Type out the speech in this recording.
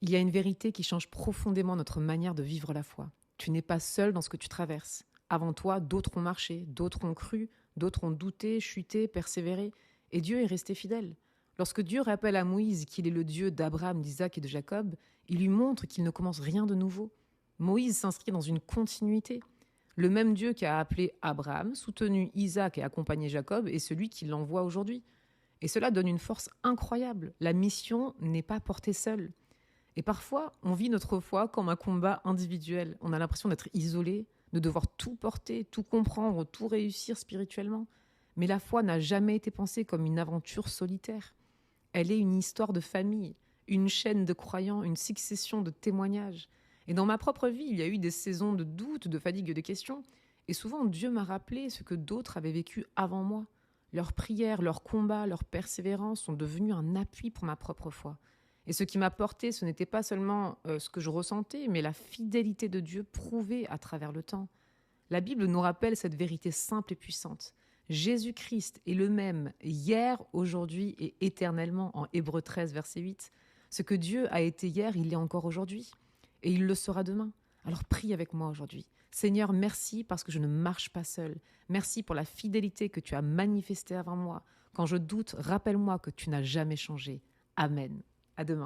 Il y a une vérité qui change profondément notre manière de vivre la foi. Tu n'es pas seul dans ce que tu traverses. Avant toi, d'autres ont marché, d'autres ont cru, d'autres ont douté, chuté, persévéré, et Dieu est resté fidèle. Lorsque Dieu rappelle à Moïse qu'il est le Dieu d'Abraham, d'Isaac et de Jacob, il lui montre qu'il ne commence rien de nouveau. Moïse s'inscrit dans une continuité. Le même Dieu qui a appelé Abraham, soutenu Isaac et accompagné Jacob est celui qui l'envoie aujourd'hui. Et cela donne une force incroyable. La mission n'est pas portée seule. Et parfois, on vit notre foi comme un combat individuel. On a l'impression d'être isolé, de devoir tout porter, tout comprendre, tout réussir spirituellement. Mais la foi n'a jamais été pensée comme une aventure solitaire. Elle est une histoire de famille, une chaîne de croyants, une succession de témoignages. Et dans ma propre vie, il y a eu des saisons de doute, de fatigue, de questions. Et souvent, Dieu m'a rappelé ce que d'autres avaient vécu avant moi. Leurs prières, leurs combats, leur persévérance sont devenus un appui pour ma propre foi. Et ce qui m'a porté, ce n'était pas seulement ce que je ressentais, mais la fidélité de Dieu prouvée à travers le temps. La Bible nous rappelle cette vérité simple et puissante. Jésus-Christ est le même hier, aujourd'hui et éternellement, en Hébreux 13, verset 8. Ce que Dieu a été hier, il l'est encore aujourd'hui. Et il le sera demain. Alors prie avec moi aujourd'hui. Seigneur, merci parce que je ne marche pas seul. Merci pour la fidélité que tu as manifestée avant moi. Quand je doute, rappelle-moi que tu n'as jamais changé. Amen. À demain.